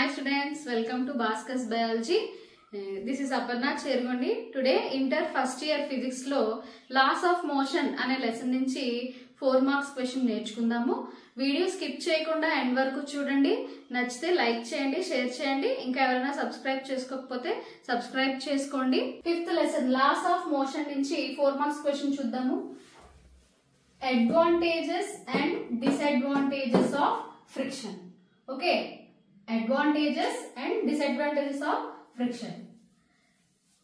Hi students, welcome to Bhaskars Biology. This is Aparna Chergondi. Today Inter first year physics lo laws of motion ane lesson nunchi 4 marks question నేర్చుకుందాము. Video skip చేయకుండా end వరకు చూడండి. నచ్చితే like చేయండి, share చేయండి. ఇంకా ఎవరైనా subscribe చేసుకోకపోతే సబ్స్క్రైబ్ చేసుకోండి. Fifth lesson laws of motion నుంచి 4 మార్క్స్ క్వశ్చన్ చూద్దాము. Advantages and disadvantages of friction. Okay, advantages and disadvantages of friction.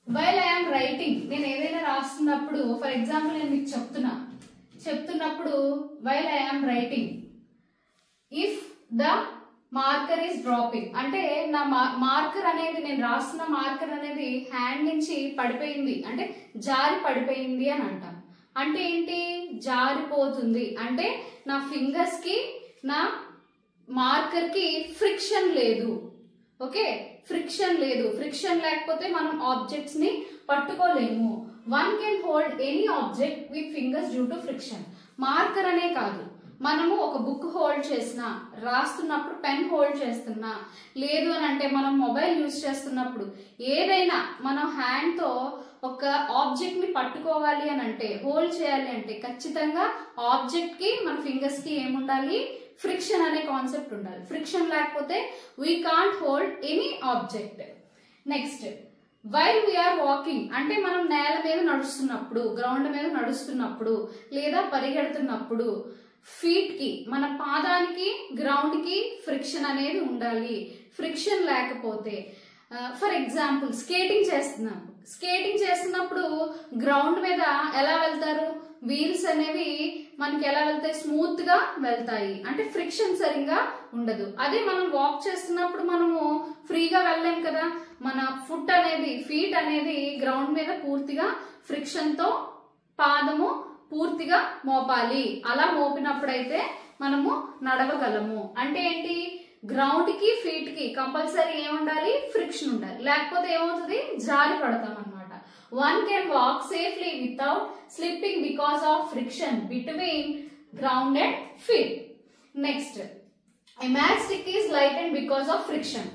While I am writing, నేను ఏదైనా రాస్తున్నప్పుడు ఫర్ ఎగ్జాంపుల్ నేను మీకు చెప్తున్నప్పుడు while I am writing, if the marker is dropping, అంటే నా మార్కర్ అనేది నేను రాస్తున్న మార్కర్ అనేది హ్యాండ్ నుంచి పడిపోయింది అంటే జారి పడిపోయింది అని అంటాం. అంటే ఏంటి? జారిపోతుంది అంటే నా ఫింగర్స్ కి నా మార్కర్ కి ఫ్రిక్షన్ లేదు. ఓకే, ఫ్రిక్షన్ లేదు. ఫ్రిక్షన్ లేకపోతే మనం ఆబ్జెక్ట్స్ ని పట్టుకోలేము. One can hold any object with fingers due to friction. Marker అనే కాదు, మనము ఒక బుక్ హోల్డ్ చేసినా, రాస్తున్నప్పుడు పెన్ హోల్డ్ చేస్తున్నా, లేదు అని అంటే మనం మొబైల్ యూజ్ చేస్తున్నప్పుడు ఏదైనా మనం హ్యాండ్ తో ఒక ఆబ్జెక్ట్ ని పట్టుకోవాలి అని అంటే, హోల్డ్ చేయాలి అంటే ఖచ్చితంగా ఆబ్జెక్ట్ కి మన ఫింగర్స్ కి ఏముండాలి? ఫ్రిక్షన్ అనే కాన్సెప్ట్ ఉండాలి. ఫ్రిక్షన్ లేకపోతే we can't hold any object. Next, while we are walking అంటే మనం నేల మీద నడుస్తున్నప్పుడు, గ్రౌండ్ మీద నడుస్తున్నప్పుడు లేదా పరిగెడుతున్నప్పుడు ఫీట్ కి, మన పాదానికి గ్రౌండ్ కి ఫ్రిక్షన్ అనేది ఉండాలి. ఫ్రిక్షన్ లేకపోతే ఫర్ ఎగ్జాంపుల్ స్కేటింగ్ చేస్తున్నప్పుడు గ్రౌండ్ మీద ఎలా వెళ్తారు? వీల్స్ అనేవి మనకి ఎలా వెళ్తాయి? స్మూత్ గా వెళ్తాయి. అంటే ఫ్రిక్షన్ సరిగా ఉండదు. అదే మనం వాక్ చేస్తున్నప్పుడు మనము ఫ్రీగా వెళ్ళలేం కదా. మన ఫీట్ అనేది గ్రౌండ్ మీద పూర్తిగా ఫ్రిక్షన్ తో పాదము పూర్తిగా మోపాలి. అలా మోపినప్పుడైతే మనము నడవగలము. అంటే ఏంటి? గ్రౌండ్ కి ఫీట్ కి కంపల్సరీ ఏముండాలి? ఫ్రిక్షన్ ఉండాలి. లేకపోతే ఏమవుతుంది? జారి పడతాం అనమాట. One can walk safely without slipping because of friction between ground and feet. Next, a match stick is lighted because of friction.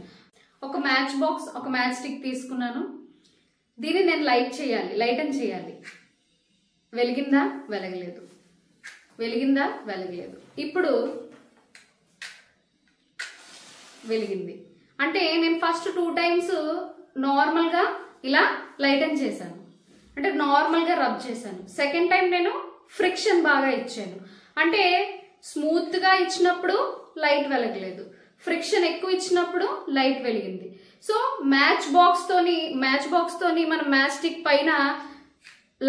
ఒక మ్యాచ్ బాక్స్, ఒక మ్యాచ్ స్టిక్ తీసుకున్నాను. దీన్ని నేను లైటన్ చేయాలి. వెలిగిందా? వెలగలేదు. వెలిగిందా? వెలగలేదు. ఇప్పుడు వెలిగింది. అంటే నేను ఫస్ట్ 2 టైమ్స్ నార్మల్ గా ఇలా లైటన్ చేశాను, అంటే నార్మల్ గా రబ్ చేశాను. సెకండ్ టైం నేను ఫ్రిక్షన్ బాగా ఇచ్చాను. అంటే స్మూత్ గా ఇచ్చినప్పుడు లైట్ వెలగలేదు, ఫ్రిక్షన్ ఎక్కువ ఇచ్చినప్పుడు లైట్ వెలిగింది. సో మ్యాచ్ బాక్స్ తోని మన మ్యాచ్ స్టిక్ పైన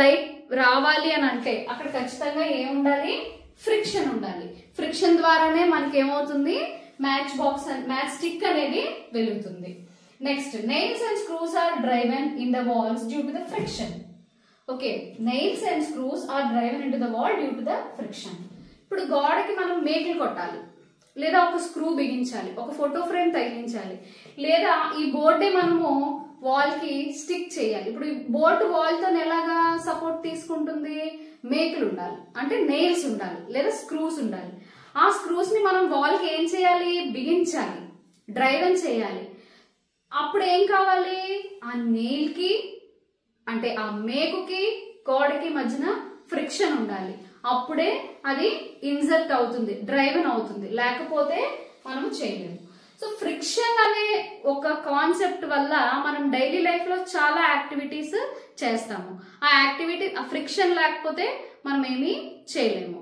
లైట్ రావాలి అని అంటే అక్కడ ఖచ్చితంగా ఏముండాలి? ఫ్రిక్షన్ ఉండాలి. ఫ్రిక్షన్ ద్వారానే మనకి ఏమవుతుంది? మ్యాచ్ స్టిక్ అనేది వెలుగుతుంది. Next, nails and screws are driven in the walls due to the friction. Okay, nails and screws are driven into the wall due to the friction. ఇప్పుడు గోడకి మనం మేకులు కొట్టాలి, లేదా ఒక స్క్రూ బిగించాలి, ఒక ఫోటో ఫ్రేమ్ తగిలించాలి, లేదా ఈ బోర్డే మనము వాల్ కి స్టిక్ చేయాలి. ఇప్పుడు ఈ బోర్డు వాల్ తో ఎలాగా సపోర్ట్ తీసుకుంటుంది? మేకులు ఉండాలి, అంటే నెయిల్స్ ఉండాలి, లేదా స్క్రూస్ ఉండాలి. ఆ స్క్రూస్ ని మనం వాల్ కి ఏం చేయాలి? బిగించాలి, డ్రైవెన్ చేయాలి. అప్పుడు ఏం కావాలి? ఆ నెయిల్ కి, అంటే ఆ మేకుకి గోడకి మధ్యన ఫ్రిక్షన్ ఉండాలి. అప్పుడే అది ఇన్సర్ట్ అవుతుంది, డ్రైవెన్ అవుతుంది. లేకపోతే మనము చేయలేము. సో ఫ్రిక్షన్ అనే ఒక కాన్సెప్ట్ వల్ల మనం డైలీ లైఫ్ లో చాలా యాక్టివిటీస్ చేస్తాము. ఆ ఫ్రిక్షన్ లేకపోతే మనం ఏమీ చేయలేము.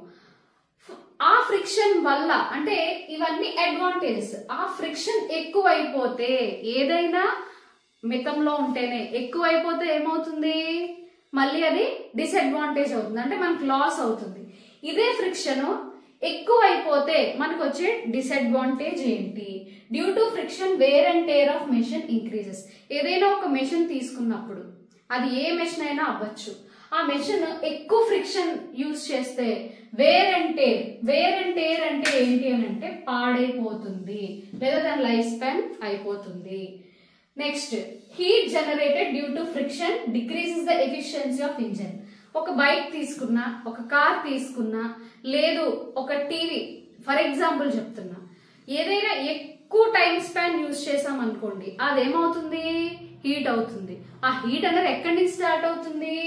ఆ ఫ్రిక్షన్ వల్ల, అంటే ఇవన్నీ అడ్వాంటేజెస్. ఆ ఫ్రిక్షన్ ఎక్కువైపోతే, ఏదైనా మితంలో ఉంటేనే, ఎక్కువైపోతే ఏమవుతుంది? మళ్ళీ అది డిసడ్వాంటేజ్ అవుతుంది, అంటే మనకు లాస్ అవుతుంది. ఇదే ఫ్రిక్షన్ ఎక్కువైపోతే మనకు వచ్చే డిసడ్వాంటేజ్ ఏంటి? Due to friction wear and tear of machine increases. ఏదైనా ఒక మెషిన్ తీసుకున్నప్పుడు, అది ఏ మెషిన్ అయినా అవ్వచ్చు, ఆ మెషిన్ ఎక్కువ ఫ్రిక్షన్ యూజ్ చేస్తే వేర్ అండ్ టేర్ అంటే ఏంటి అని అంటే పాడైపోతుంది, లేదా దాని లైఫ్ స్పాన్ అయిపోతుంది. Next, heat generated due to friction decreases the efficiency of engine. ఒక బైక్ తీసుకున్నా, ఒక కార్ తీసుకున్నా, లేదు ఒక టీవీ, ఫర్ ఎగ్జాంపుల్ చెప్తున్నా, ఏదైనా ఎక్కువ టైం స్పాన్ యూజ్ చేసాం అనుకోండి, అదేమవుతుంది, హీట్ అవుతుంది. ఆ హీట్ అనేది ఎక్కడి నుంచి స్టార్ట్ అవుతుంది,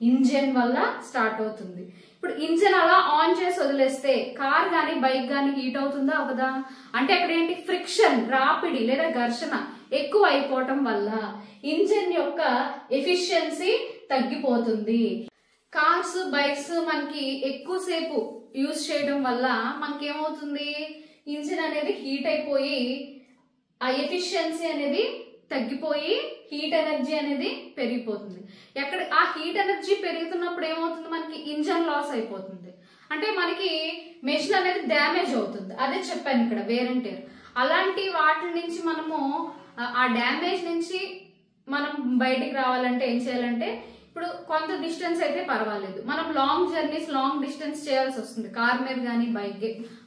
ఇంజన్ వల్ల స్టార్ట్ అవుతుంది. ఇప్పుడు ఇంజన్ అలా ఆన్ చేసి వదిలేస్తే కార్ గానీ బైక్ గానీ హీట్ అవుతుందా అవదా? అంటే అక్కడ ఏంటి, ఫ్రిక్షన్, రాపిడి లేదా ఘర్షణ ఎక్కువ అయిపోవటం వల్ల ఇంజన్ యొక్క ఎఫిషియన్సీ తగ్గిపోతుంది. కార్స్ బైక్స్ మనకి ఎక్కువసేపు యూజ్ చేయడం వల్ల మనకి ఏమవుతుంది, ఇంజిన్ అనేది హీట్ అయిపోయి ఆ ఎఫిషియన్సీ అనేది తగ్గిపోయి హీట్ ఎనర్జీ అనేది పెరిగిపోతుంది. ఎక్కడ ఆ హీట్ ఎనర్జీ పెరుగుతున్నప్పుడు ఏమవుతుంది, మనకి ఇంజన్ లాస్ అయిపోతుంది. అంటే మనకి మెషిన్ అనేది డ్యామేజ్ అవుతుంది. అదే చెప్పాను ఇక్కడ, వేర్ అండ్ టేర్. అలాంటి వాటి నుంచి మనము ఆ డ్యామేజ్ నుంచి మనం బయటికి రావాలంటే ఏం చేయాలంటే, ఇప్పుడు కొంత డిస్టెన్స్ అయితే పర్వాలేదు, మనం లాంగ్ జర్నీస్ లాంగ్ డిస్టెన్స్ చేయాల్సి వస్తుంది కార్ మీద కానీ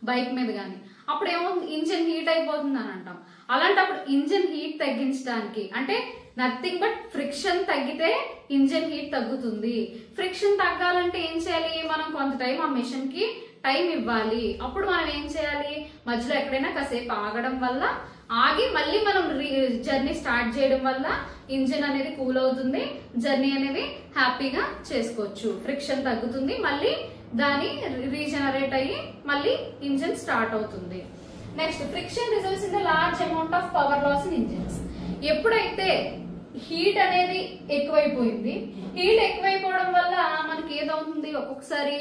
బైక్ మీద కానీ. అప్పుడు ఏమో ఇంజన్ హీట్ అయిపోతుంది అని అంటాం. అలాంటప్పుడు ఇంజన్ హీట్ తగ్గించడానికి అంటే నథింగ్ బట్ ఫ్రిక్షన్ తగ్గితే ఇంజన్ హీట్ తగ్గుతుంది. ఫ్రిక్షన్ తగ్గాలంటే ఏం చేయాలి, మనం కొంత టైం ఆ మెషిన్ కి టైం ఇవ్వాలి. అప్పుడు మనం ఏం చేయాలి, మధ్యలో ఎక్కడైనా కాసేపు ఆగడం వల్ల, ఆగి మళ్ళీ మనం జర్నీ స్టార్ట్ చేయడం వల్ల ఇంజిన్ అనేది కూల్ అవుతుంది, జర్నీ అనేది హ్యాపీగా చేసుకోవచ్చు. ఫ్రిక్షన్ తగ్గుతుంది, మళ్ళీ దాని రీజనరేట్ అయ్యి మళ్ళీ ఇంజిన్ స్టార్ట్ అవుతుంది. Next, friction results in the large amount of power loss in engines. ఎప్పుడైతే హీట్ అనేది ఎక్కువైపోయింది, హీట్ ఎక్కువైపోవడం వల్ల మనకి ఏదవుతుంది, ఒక్కొక్కసారి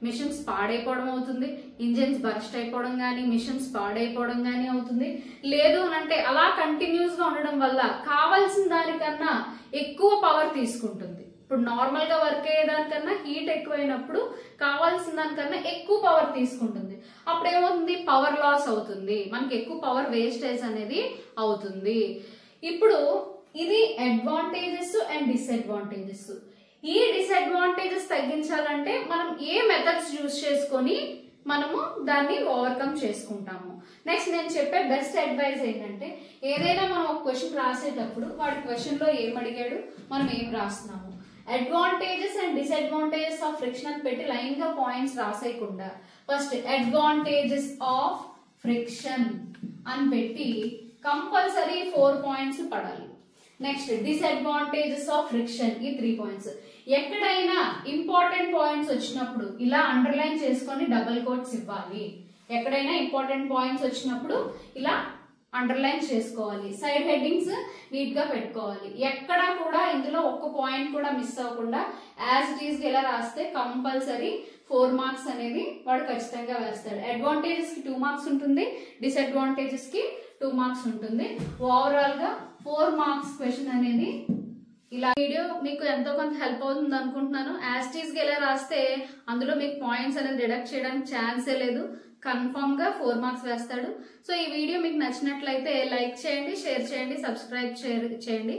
మిషన్స్ పాడైపోవడం అవుతుంది, ఇంజిన్స్ బర్స్ట్ అయిపోవడం కానీ మిషన్స్ పాడైపోవడం కానీ అవుతుంది. లేదు అంటే అలా కంటిన్యూస్ గా ఉండడం వల్ల కావాల్సిన దానికన్నా ఎక్కువ పవర్ తీసుకుంటుంది. ఇప్పుడు నార్మల్ గా వర్క్ అయ్యేదానికన్నా హీట్ ఎక్కువైనప్పుడు కావాల్సిన దానికన్నా ఎక్కువ పవర్ తీసుకుంటుంది. అప్పుడు ఏమవుతుంది, పవర్ లాస్ అవుతుంది, మనకి ఎక్కువ పవర్ వేస్టేజ్ అనేది అవుతుంది. ఇప్పుడు ఇది అడ్వాంటేజెస్ అండ్ డిసడ్వాంటేజెస్. ఈ డిసడ్వాంటేజెస్ తగ్గించాలంటే మనం ఏ మెథడ్స్ యూజ్ చేసుకొని మనము దాన్ని ఓవర్కమ్ చేసుకుంటాము. నెక్స్ట్ నేను చెప్పే బెస్ట్ అడ్వైస్ ఏంటంటే, ఏదైనా మనం ఒక క్వశ్చన్ రాసేటప్పుడు వాడి క్వశ్చన్ లో ఏం అడిగాడు, మనం ఏం రాస్తున్నాము, advantages and disadvantages of friction అని పెట్టి లైన్ గా పాయింట్స్ రాసేయకుండా ఫస్ట్ అడ్వాంటేజెస్ ఆఫ్ ఫ్రిక్షన్ అని పెట్టి కంపల్సరీ 4 పాయింట్స్ పడాలి. నెక్స్ట్, డిసడ్వాంటేజెస్ ఆఫ్ ఫ్రిక్షన్, ఈ 3 పాయింట్స్. ఎక్కడైనా ఇంపార్టెంట్ పాయింట్స్ వచ్చినప్పుడు ఇలా అండర్లైన్ చేసుకొని డబుల్ కోట్స్ ఇవ్వాలి. ఎక్కడైనా ఇంపార్టెంట్ పాయింట్స్ వచ్చినప్పుడు ఇలా అండర్లైన్ చేసుకోవాలి. సైడ్ హెడ్డింగ్స్ నీట్ గా పెట్టుకోవాలి. ఎక్కడా కూడా ఇందులో ఒక్క పాయింట్ కూడా మిస్ అవ్వకుండా యాజ్ ఇట్ ఈస్ గా ఇలా రాస్తే కంపల్సరీ 4 మార్క్స్ అనేది వాడు ఖచ్చితంగా వేస్తాడు. అడ్వాంటేజెస్ కి 2 మార్క్స్ ఉంటుంది, డిసడ్వాంటేజెస్ కి 2 మార్క్స్ ఉంటుంది. ఓవరాల్ గా 4 మార్క్స్ క్వశ్చన్ అనేది ఇలా. వీడియో మీకు ఎంతో కొంత హెల్ప్ అవుతుంది అనుకుంటున్నాను. యాజ్ ఇట్ ఈస్ గా ఇలా రాస్తే అందులో మీకు పాయింట్స్ అనేది డిడక్ట్ చేయడానికి ఛాన్సే లేదు. కన్ఫర్మ్ గా 4 మార్క్స్ వేస్తాడు. సో ఈ వీడియో మీకు నచ్చినట్లయితే లైక్ చేయండి, షేర్ చేయండి, సబ్స్క్రైబ్ చేయండి.